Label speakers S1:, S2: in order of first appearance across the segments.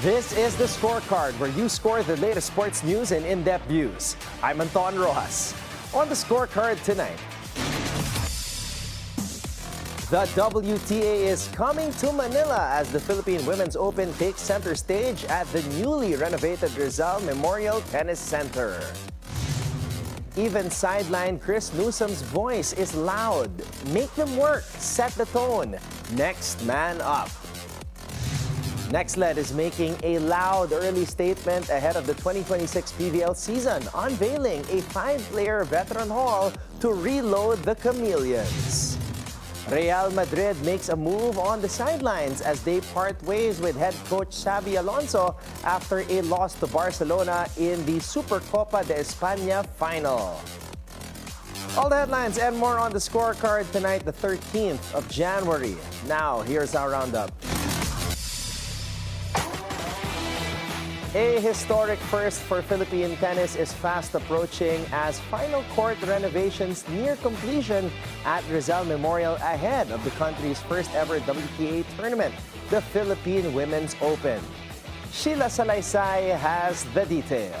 S1: This is the Scorecard, where you score the latest sports news and in-depth views. I'm Anton Roxas. On the Scorecard tonight, the WTA is coming to Manila as the Philippine Women's Open takes center stage at the newly renovated Rizal Memorial Tennis Center. Even sideline Chris Newsome's voice is loud. Make them work, set the tone. Next man up. Nxled is making a loud early statement ahead of the 2026 PVL season, unveiling a 5-player veteran haul to reload the Chameleons. Real Madrid makes a move on the sidelines as they part ways with head coach Xabi Alonso after a loss to Barcelona in the Supercopa de España final. All the headlines and more on the Scorecard tonight, the 13th of January. Now, here's our roundup. A historic first for Philippine tennis is fast approaching as final court renovations near completion at Rizal Memorial ahead of the country's first ever WTA tournament, the Philippine Women's Open. Sheila Salaysay has the details.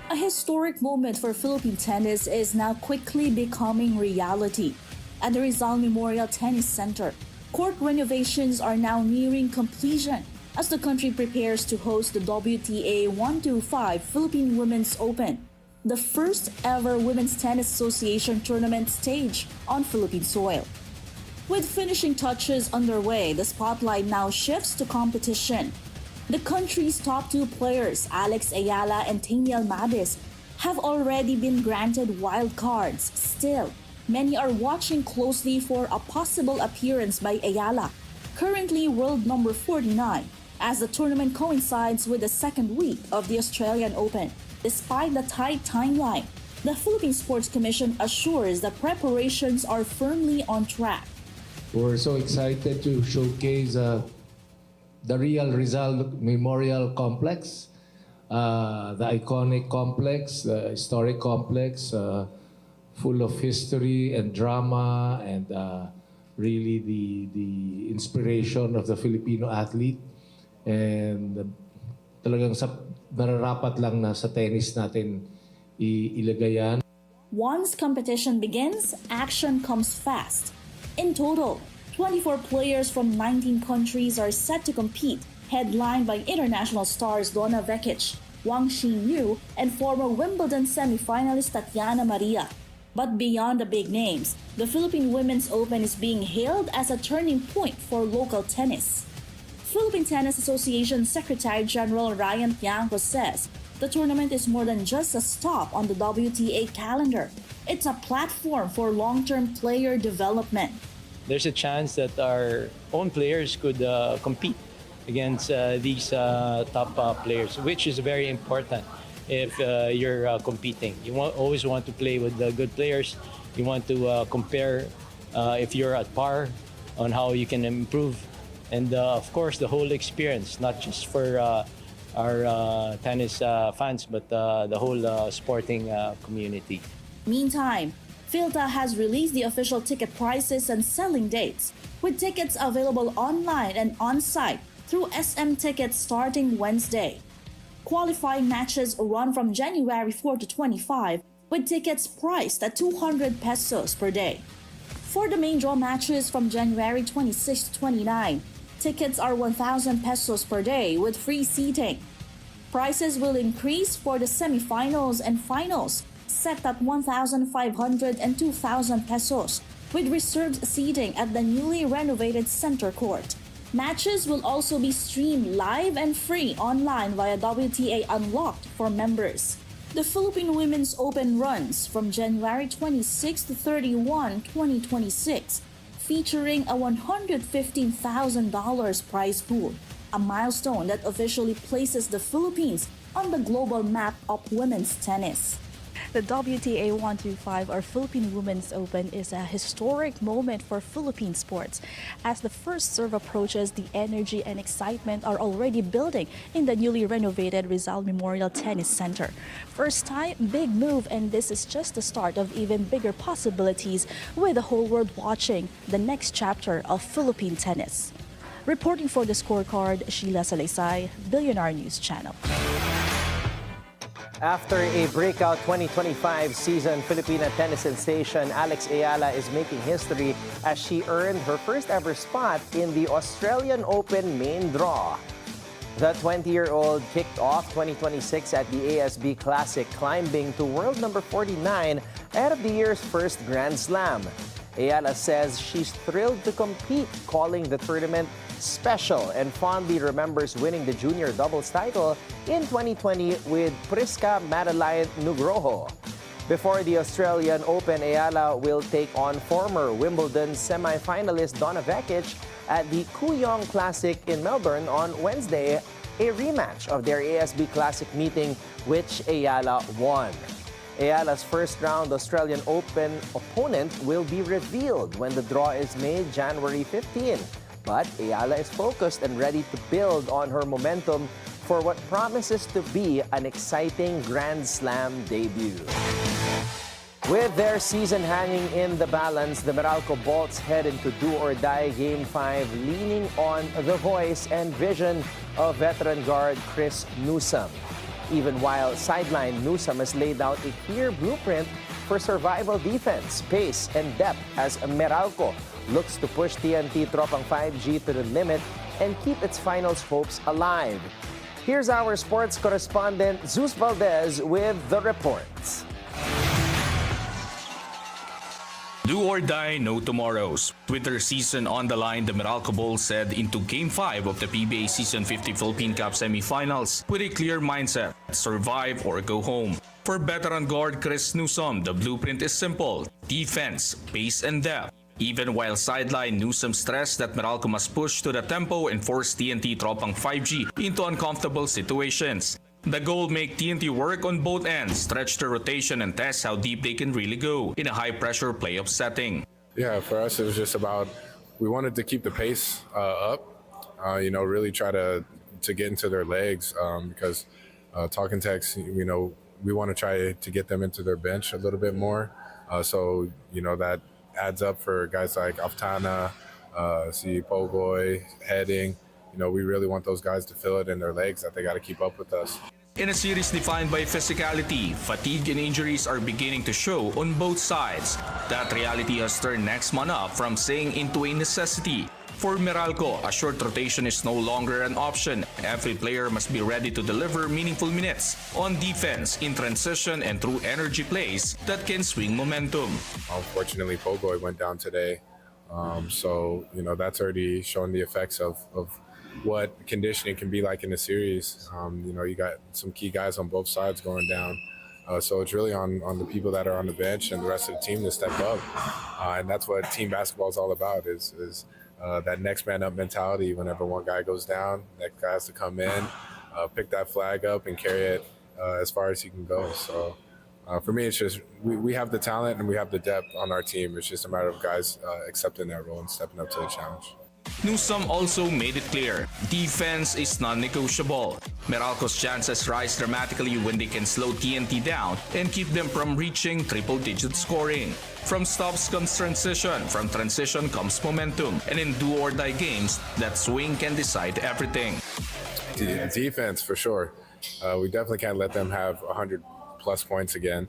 S2: A historic moment for Philippine tennis is now quickly becoming reality. At the Rizal Memorial Tennis Center, court renovations are now nearing completion as the country prepares to host the WTA 125 Philippine Women's Open, the first ever Women's Tennis Association tournament stage on Philippine soil. With finishing touches underway, the spotlight now shifts to competition. The country's top two players, Alex Eala and Daniel Mabis, have already been granted wild cards. Still, many are watching closely for a possible appearance by Eala, currently world number 49, as the tournament coincides with the second week of the Australian Open. Despite the tight timeline, the Philippine Sports Commission assures that preparations are firmly on track.
S3: We're so excited to showcase the Real Rizal Memorial Complex, the iconic complex, the historic complex, full of history and drama and really the inspiration of the Filipino athlete. And talagang nararapat lang na sa tennis natin ilagay yan.
S2: Once competition begins, action comes fast. In total, 24 players from 19 countries are set to compete, headlined by international stars Donna Vekic, Wang Xinyu, and former Wimbledon semi-finalist Tatiana Maria. But beyond the big names, the Philippine Women's Open is being hailed as a turning point for local tennis. Philippine Tennis Association Secretary General Ryan Tiangco says the tournament is more than just a stop on the WTA calendar. It's a platform for long-term player development.
S4: There's a chance that our own players could compete against these top players, which is very important if you're competing. You always want to play with the good players. You want to compare if you're at par on how you can improve. And of course, the whole experience, not just for our tennis fans, but the whole sporting community.
S2: Meantime, Philta has released the official ticket prices and selling dates, with tickets available online and on-site through SM Tickets starting Wednesday. Qualifying matches run from January 4 to 25, with tickets priced at 200 pesos per day. For the main draw matches from January 26 to 29, tickets are 1,000 pesos per day with free seating. Prices will increase for the semifinals and finals, set at 1,500 and 2,000 pesos, with reserved seating at the newly renovated center court. Matches will also be streamed live and free online via WTA Unlocked for members. The Philippine Women's Open runs from January 26 to 31, 2026, featuring a $115,000 prize pool, a milestone that officially places the Philippines on the global map of women's tennis.
S5: The WTA 125 or Philippine Women's Open is a historic moment for Philippine sports. As the first serve approaches, the energy and excitement are already building in the newly renovated Rizal Memorial Tennis Center. First time, big move, and this is just the start of even bigger possibilities with the whole world watching the next chapter of Philippine tennis. Reporting for the Scorecard, Sheila Salaysay, Bilyonaryo News Channel.
S1: After a breakout 2025 season, Philippine tennis sensation Alex Eala is making history as she earned her first ever spot in the Australian Open main draw. The 20-year-old kicked off 2026 at the ASB Classic, climbing to world number 49 ahead of the year's first Grand Slam. Eala says she's thrilled to compete, calling the tournament special, and fondly remembers winning the junior doubles title in 2020 with Prisca Madeline Nugroho. Before the Australian Open, Eala will take on former Wimbledon semi-finalist Donna Vekic at the Kooyong Classic in Melbourne on Wednesday, a rematch of their ASB Classic meeting, which Eala won. Eala's first-round Australian Open opponent will be revealed when the draw is made January 15. But Eala is focused and ready to build on her momentum for what promises to be an exciting Grand Slam debut. With their season hanging in the balance, the Meralco Bolts head into do-or-die Game 5, leaning on the voice and vision of veteran guard Chris Newsome. Even while sideline, Newsome has laid out a clear blueprint for survival defense, pace, and depth as Meralco looks to push TNT Tropang 5G to the limit and keep its finals hopes alive. Here's our sports correspondent, Zeus Valdez, with the reports.
S6: Do or die, no tomorrows. With their season on the line, the Meralco Bolts head into Game 5 of the PBA Season 50 Philippine Cup semifinals with a clear mindset: survive or go home. For veteran guard Chris Newsome, the blueprint is simple: defense, pace, and depth. Even while sideline, Newsome stressed that Meralco must push to the tempo and force TNT Tropang 5G into uncomfortable situations. The goal: make TNT work on both ends, stretch the rotation, and test how deep they can really go in a high-pressure playoff setting.
S7: Yeah, for us, it was just about, we wanted to keep the pace up, really try to get into their legs because talking text, we want to try to get them into their bench a little bit more. That adds up for guys like Aftana, Pogoy, Heading. We really want those guys to feel it in their legs, that they got to keep up with us.
S6: In a series defined by physicality, fatigue and injuries are beginning to show on both sides. That reality has turned next man up from saying into a necessity. For Meralco, a short rotation is no longer an option. Every player must be ready to deliver meaningful minutes on defense, in transition, and through energy plays that can swing momentum.
S7: Unfortunately, Pogoy went down today. That's already shown the effects of what conditioning can be like in a series. You got some key guys on both sides going down. So it's really on the people that are on the bench and the rest of the team to step up. And that's what team basketball is all about, is that next man up mentality. Whenever one guy goes down, next guy has to come in, pick that flag up and carry it as far as he can go. So for me, it's just we have the talent and we have the depth on our team. It's just a matter of guys accepting that role and stepping up to the challenge.
S6: Newsome also made it clear, defense is non-negotiable. Meralco's chances rise dramatically when they can slow TNT down and keep them from reaching triple-digit scoring. From stops comes transition, from transition comes momentum, and in do-or-die games, that swing can decide everything.
S7: Defense, for sure. We definitely can't let them have 100-plus points again.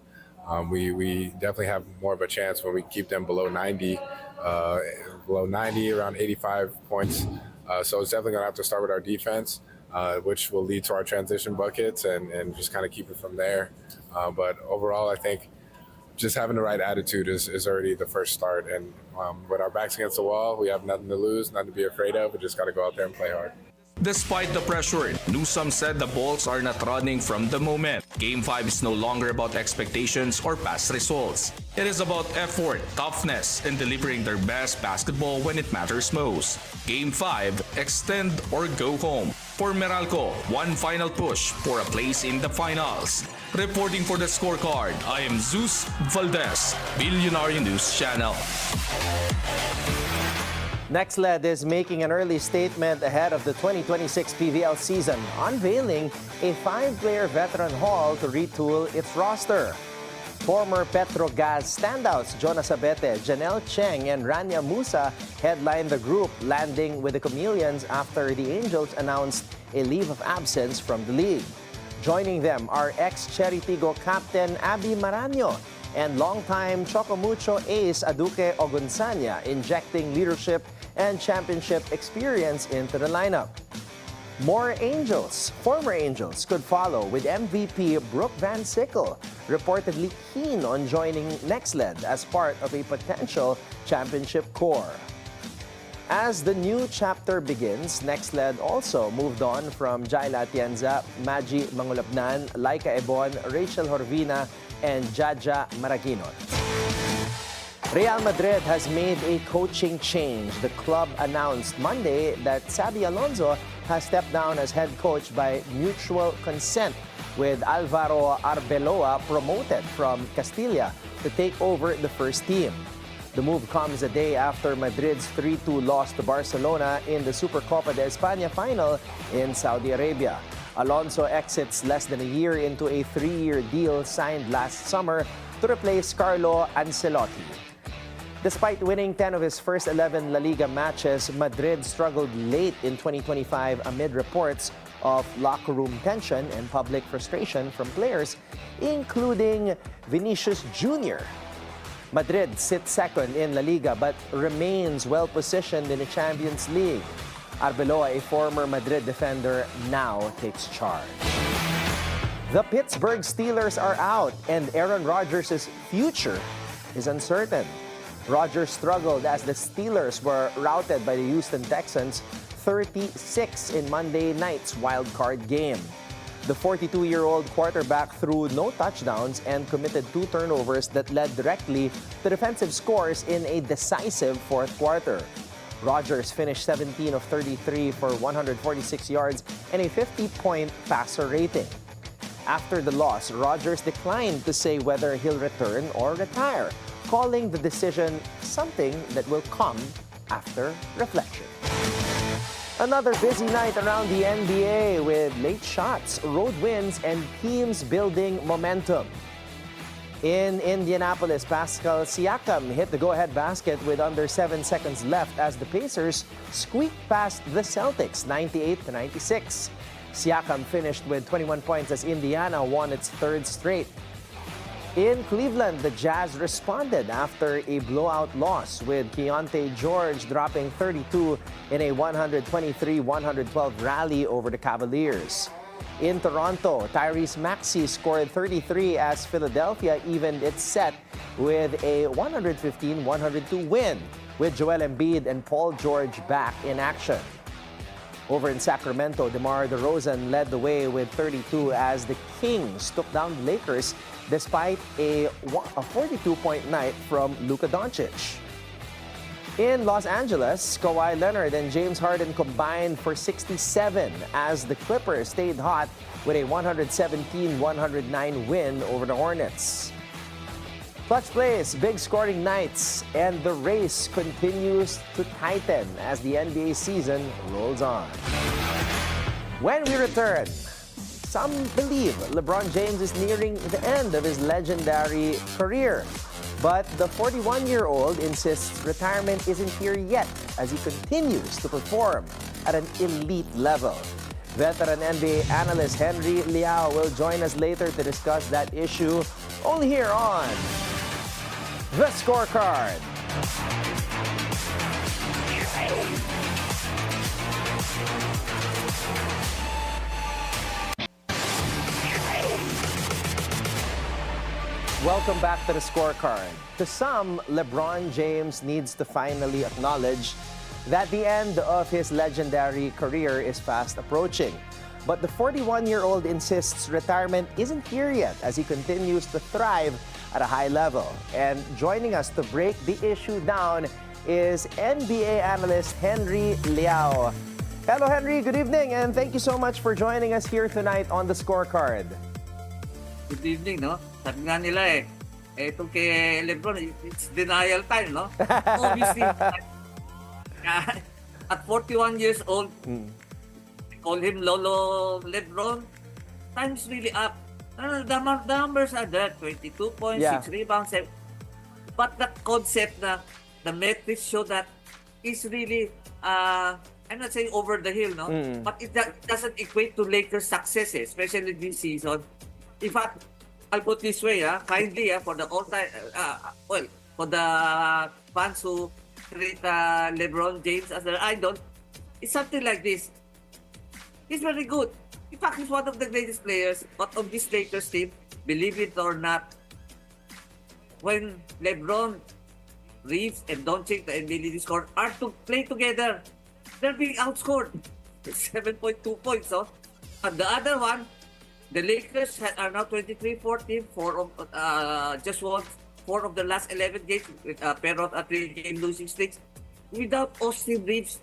S7: We definitely have more of a chance when we keep them below 90. Around 85 points. So it's definitely going to have to start with our defense, which will lead to our transition buckets and just kind of keep it from there. But overall, I think just having the right attitude is already the first start. And with our backs against the wall, we have nothing to lose, nothing to be afraid of. We just got to go out there and play hard.
S6: Despite the pressure, Newsome said the Bolts are not running from the moment. Game 5 is no longer about expectations or past results. It is about effort, toughness, and delivering their best basketball when it matters most. Game 5, extend or go home. For Meralco, one final push for a place in the finals. Reporting for the Scorecard, I am Zeus Valdez, Bilyonaryo News Channel.
S1: Nxled is making an early statement ahead of the 2026 PVL season, unveiling a 5-player veteran haul to retool its roster. Former Petrogas standouts Jonas Abete, Janelle Cheng, and Rania Musa headlined the group, landing with the Chameleons after the Angels announced a leave of absence from the league. Joining them are ex-Cheritigo captain Abby Maranyo and longtime Chocomucho ace Aduke Ogunsanya, injecting leadership and championship experience into the lineup. More Angels, former Angels, could follow, with MVP Brooke Van Sickle reportedly keen on joining Nxled as part of a potential championship core. As the new chapter begins, Nxled also moved on from Jaila Atienza, Magi Mangulapnan, Laika Ebon, Rachel Horvina, and Jaja Maraguinot. Real Madrid has made a coaching change. The club announced Monday that Xabi Alonso has stepped down as head coach by mutual consent, with Alvaro Arbeloa promoted from Castilla to take over the first team. The move comes a day after Madrid's 3-2 loss to Barcelona in the Supercopa de España final in Saudi Arabia. Alonso exits less than a year into a 3-year deal signed last summer to replace Carlo Ancelotti. Despite winning 10 of his first 11 La Liga matches, Madrid struggled late in 2025 amid reports of locker room tension and public frustration from players, including Vinicius Jr. Madrid sits second in La Liga but remains well-positioned in the Champions League. Arbeloa, a former Madrid defender, now takes charge. The Pittsburgh Steelers are out, and Aaron Rodgers' future is uncertain. Rodgers struggled as the Steelers were routed by the Houston Texans 36 in Monday night's wild-card game. The 42-year-old quarterback threw no touchdowns and committed 2 turnovers that led directly to defensive scores in a decisive fourth quarter. Rodgers finished 17 of 33 for 146 yards and a 50-point passer rating. After the loss, Rodgers declined to say whether he'll return or retire, calling the decision something that will come after reflection. Another busy night around the NBA with late shots, road wins, and teams building momentum. In Indianapolis, Pascal Siakam hit the go-ahead basket with under 7 seconds left as the Pacers squeaked past the Celtics 98-96. Siakam finished with 21 points as Indiana won its 3rd straight. In Cleveland, the Jazz responded after a blowout loss, with Keontae George dropping 32 in a 123-112 rally over the Cavaliers. In Toronto, Tyrese Maxey scored 33 as Philadelphia evened its set with a 115-102 win, with Joel Embiid and Paul George back in action. Over in Sacramento, DeMar DeRozan led the way with 32 as the Kings took down the Lakers despite a 42-point night from Luka Doncic. In Los Angeles, Kawhi Leonard and James Harden combined for 67 as the Clippers stayed hot with a 117-109 win over the Hornets. Clutch plays, big scoring nights, and the race continues to tighten as the NBA season rolls on. When we return, some believe LeBron James is nearing the end of his legendary career. But the 41-year-old insists retirement isn't here yet as he continues to perform at an elite level. Veteran NBA analyst Henry Liao will join us later to discuss that issue, only here on The Scorecard. Welcome back to The Scorecard. To some, LeBron James needs to finally acknowledge that the end of his legendary career is fast approaching. But the 41-year-old insists retirement isn't here yet as he continues to thrive at a high level. And joining us to break the issue down is NBA analyst Henry Liao. Hello, Henry. Good evening, and thank you so much for joining us here tonight on The Scorecard.
S8: Good evening, no? Sabi nga nila itong kay LeBron, it's denial time, no? Obviously, at 41 years old, call him Lolo LeBron, time's really up. The numbers are there, 22 points,
S1: Yeah.
S8: 6 rebounds, but the concept na the metrics show that is really, I'm not saying over the hill, no? But it doesn't equate to Lakers' success, especially this season. In fact, I'll put this way, kindly, for the all-time, for the fans who treat LeBron James as their idol, it's something like this. He's very good. In fact, he's one of the greatest players, but of this Lakers team, believe it or not, when LeBron, Reeves, and Doncic, the NBA leading scorer, are to play together, they're being outscored. 7.2 points, oh. And the other one, the Lakers are now 23-14, just won 4 of the last 11 games with a pair of 3-game losing streaks without Austin Reeves.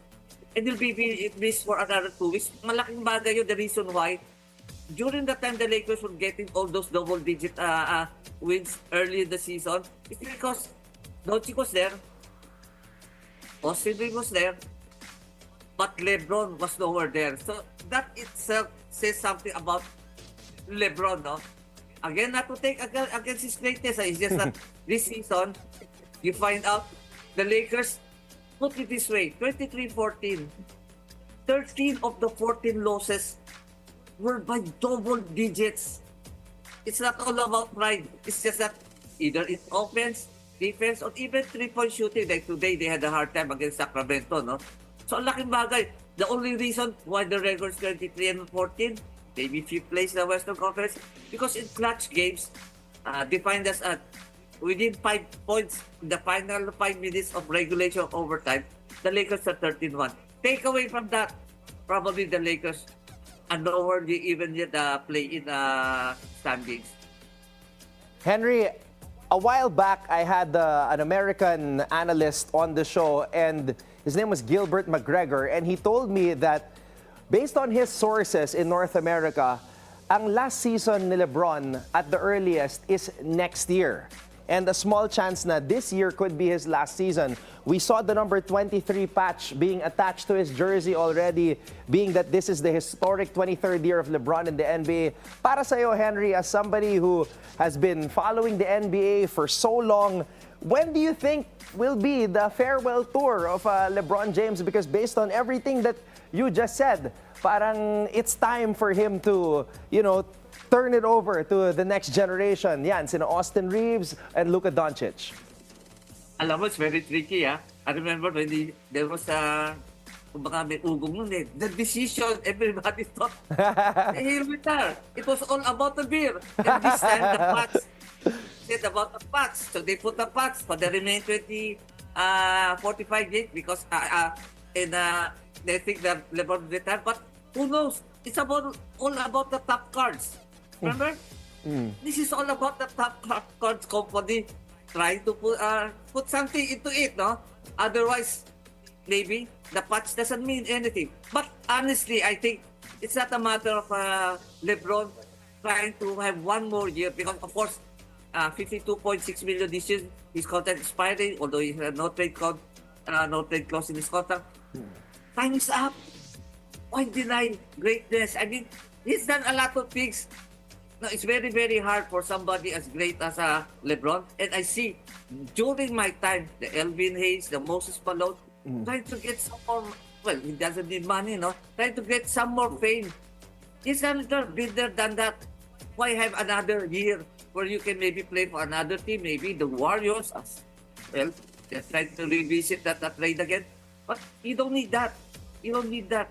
S8: And will be missed for another 2 weeks. Malaking bagay yun, the reason why during the time the Lakers were getting all those double-digit wins early in the season, it's because Doncic was there, Austin Reeves was there, but LeBron was nowhere there. So that itself says something about LeBron, no? Again, not to take against his greatness. It's just that this season, you find out the Lakers, put it this way, 23-14, 13 of the 14 losses were by double digits. It's not all about pride. It's just that either it's offense, defense, or even three-point shooting. Like today, they had a hard time against Sacramento, no? So, ang laking bagay. The only reason why the record is 23-14, maybe 5th place in the Western Conference, because in clutch games, defined as within 5 points in the final 5 minutes of regulation overtime, the Lakers are 13-1. Take away from that, probably the Lakers are nowhere even yet play in standings.
S1: Henry, a while back, I had an American analyst on the show, and his name was Gilbert McGregor, and he told me that based on his sources in North America, ang last season ni LeBron at the earliest is next year. And a small chance na this year could be his last season. We saw the number 23 patch being attached to his jersey already, being that this is the historic 23rd year of LeBron in the NBA. Para sa'yo, Henry, as somebody who has been following the NBA for so long, when do you think will be the farewell tour of LeBron James? Because based on everything that you just said, parang it's time for him to, turn it over to the next generation. Yan, sina Austin Reeves and Luka Doncic.
S8: Alam mo, it's very tricky, I remember when there was kumbaga may ugong nun the decision, everybody thought, he'll retire. It was all about the beer. And this time, the Pats said about the Pats. So they put the Pats for the remaining 45 games because they think that LeBron will retire. But who knows? It's all about the top cards. Remember? This is all about the top cards company trying to put something into it, no? Otherwise, maybe the patch doesn't mean anything. But honestly, I think it's not a matter of LeBron trying to have one more year because, of course, 52.6 million this year, his contract expiring, although he had no trade clause in his contract. Time is up. Why deny greatness? I mean, he's done a lot of things. No, it's very, very hard for somebody as great as LeBron. And I see, during my time, the Elvin Hayes, the Moses Malone, trying to get some more, well, he doesn't need money, no? Trying to get some more fame. He's a little bigger than that. Why have another year where you can maybe play for another team, maybe the Warriors? Well, they're trying to revisit that trade again. But you don't need that. You don't need that.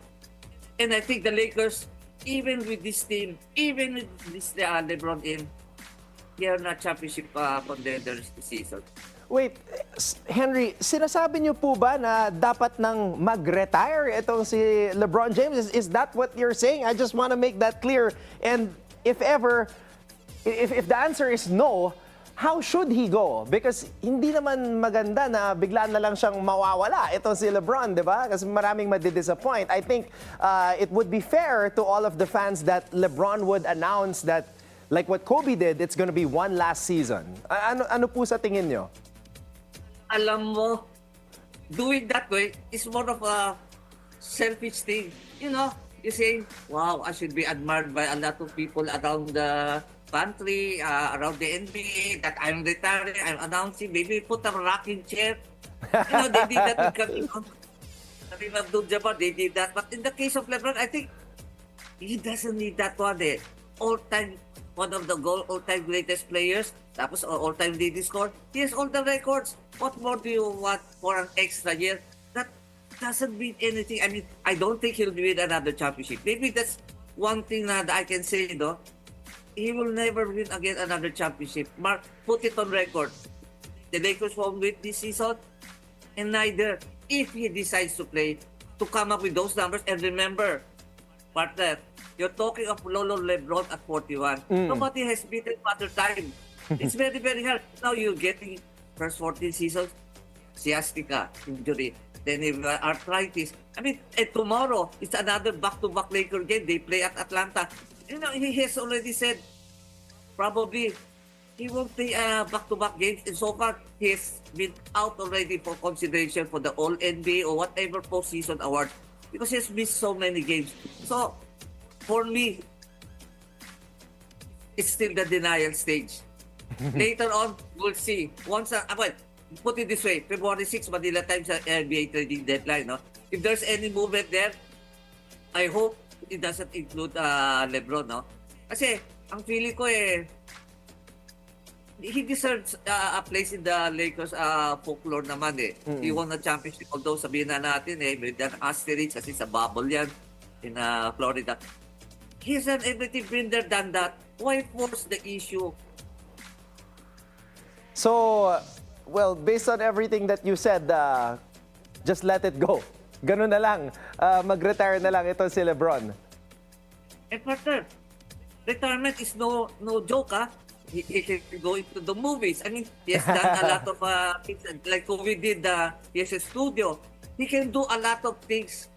S8: And I think the Lakers, even with this team, even with this LeBron in, they are not championship contenders this season.
S1: Wait, Henry, sinasabi niyo po ba na dapat nang mag-retire itong si LeBron James? Is that what you're saying? I just want to make that clear. And if ever, if the answer is no, how should he go? Because hindi naman maganda na bigla na lang siyang mawawala. Ito si LeBron, di ba? Kasi maraming madidisappoint. I think it would be fair to all of the fans that LeBron would announce that, like what Kobe did, it's gonna be one last season. Ano po sa tingin nyo?
S8: Alam mo, doing that way is more of a selfish thing. You know, you say, wow, I should be admired by a lot of people around the country, around the NBA, that I'm retiring, I'm announcing, maybe put a rocking chair. They did that with Karim Abdul-Jabbar, they did that. But in the case of LeBron, I think he doesn't need that one. All-time, one of the all-time greatest players, tapos all-time leading scorer. He has all the records. What more do you want for an extra year? That doesn't mean anything. I mean, I don't think he'll win another championship. Maybe that's one thing that I can say, he will never win again another championship. Mark, put it on record. The Lakers won't win this season, and neither if he decides to play, to come up with those numbers. And remember, partner, you're talking of Lolo LeBron at 41. Nobody has beaten Father Time. It's very, very hard. Now you're getting first 14 seasons, sciatica injury. Then arthritis. I mean, tomorrow, it's another back-to-back Laker game. They play at Atlanta. He has already said probably he won't play back-to-back games. And so far, he has been out already for consideration for the All-NBA or whatever postseason awards because he has missed so many games. So, for me, it's still the denial stage. Later on, we'll see. Once, put it this way, February 6, Manila Times NBA trading deadline. No? If there's any movement there, I hope it doesn't include LeBron. No? Kasi, ang feeling ko he deserves a place in the Lakers folklore naman He won a championship, although sabihin na natin with an asterisk kasi sa bubble yan in Florida. He's an everything better than that. Why force the issue?
S1: So, well, based on everything that you said, just let it go. Ganun na lang. Mag-retire na lang ito si LeBron.
S8: Partner, retirement is no joke, He can go into the movies. I mean, he has done a lot of things. Like we did, he has a studio. He can do a lot of things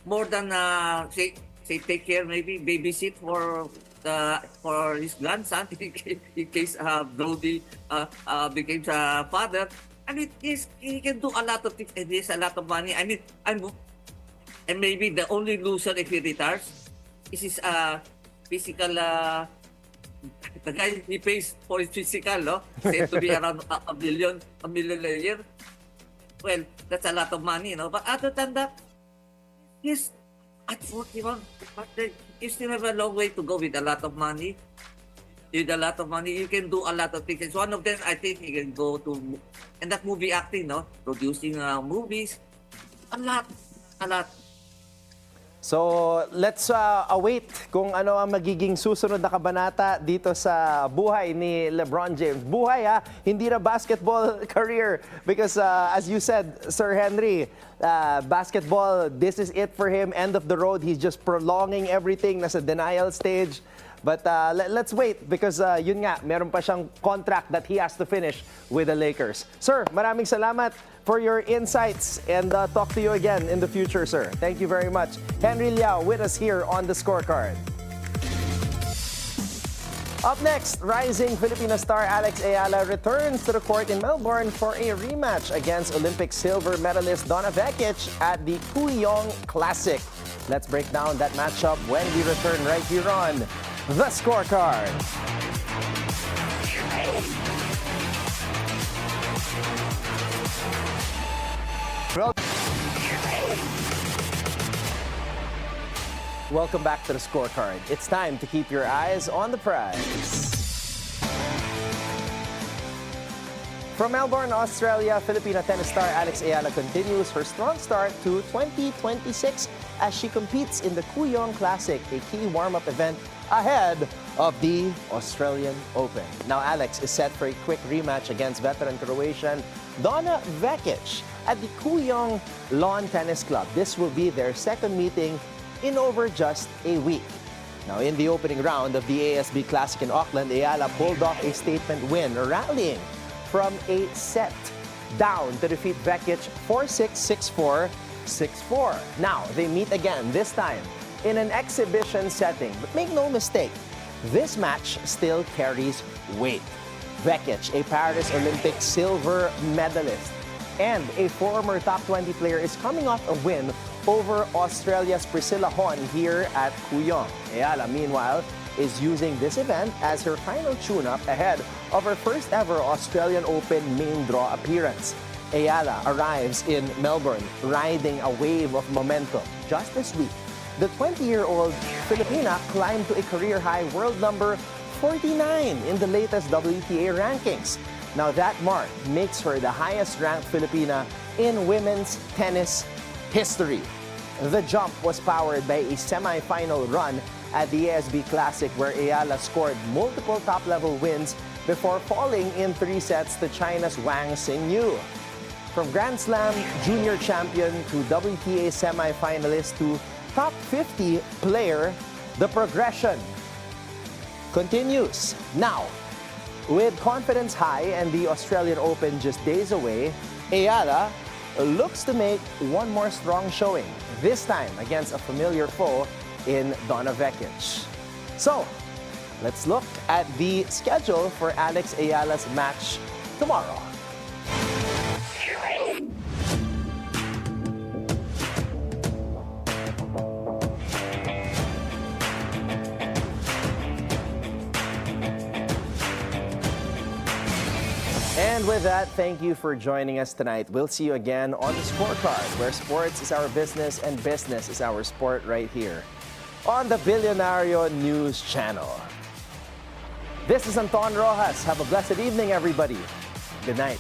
S8: more than, say take care, maybe babysit for his grandson in case Brody becomes a father. I mean, he can do a lot of things and he has a lot of money. I mean, and maybe the only loser if he retires is his physical. The guy he pays for his physical, said to be around a million a year. Well, that's a lot of money, But other than that, he's at 41, but you still have a long way to go with a lot of money. With a lot of money, you can do a lot of things. One of them, I think, he can go to, and that movie acting, producing movies, a lot.
S1: So, let's await kung ano ang magiging susunod na kabanata dito sa buhay ni LeBron James. Buhay hindi na basketball career because as you said, Sir Henry, basketball, this is it for him, end of the road. He's just prolonging everything, nasa denial stage. But let's wait because yun nga, meron pa siyang contract that he has to finish with the Lakers. Sir, maraming salamat for your insights and talk to you again in the future, sir. Thank you very much. Henry Liao with us here on the Scorecard. Up next, rising Filipino star Eala returns to the court in Melbourne for a rematch against Olympic silver medalist Donna Vekic at the Kuyong Classic. Let's break down that matchup when we return right here on The Scorecard. Welcome back to The Scorecard. It's time to keep your eyes on the prize. From Melbourne, Australia, Filipino tennis star Eala continues her strong start to 2026 as she competes in the Kuyong Classic, a key warm-up event ahead of the Australian Open. Now Alex is set for a quick rematch against veteran Croatian Donna Vekic at the Kuyong Lawn Tennis Club. This will be their second meeting in over just a week. Now, in the opening round of the ASB Classic in Auckland, Eala pulled off a statement win, rallying from a set down to defeat Vekic 4-6, 6-4, 6-4. Now, they meet again, this time in an exhibition setting. But make no mistake, this match still carries weight. Vekic, a Paris Olympic silver medalist and a former top 20 player, is coming off a win over Australia's Priscilla Hon here at Kuyong. Eala, meanwhile, is using this event as her final tune-up ahead of her first ever Australian Open main draw appearance. Eala arrives in Melbourne riding a wave of momentum. Just this week, the 20-year-old Filipina climbed to a career-high world number 49 in the latest WTA rankings. Now that mark makes her the highest-ranked Filipina in women's tennis history. The jump was powered by a semi-final run at the ASB Classic where Eala scored multiple top-level wins before falling in 3 sets to China's Wang Xingyu. From Grand Slam junior champion to WTA semi-finalist to top 50 player, the progression continues. Now, with confidence high and the Australian Open just days away, Eala looks to make one more strong showing, this time against a familiar foe in Donna Vekic. So, let's look at the schedule for Alex Eala's match tomorrow. And with that, thank you for joining us tonight. We'll see you again on the Scorecard, where sports is our business and business is our sport right here on the Bilyonaryo News Channel. This is Anton Roxas. Have a blessed evening, everybody. Good night.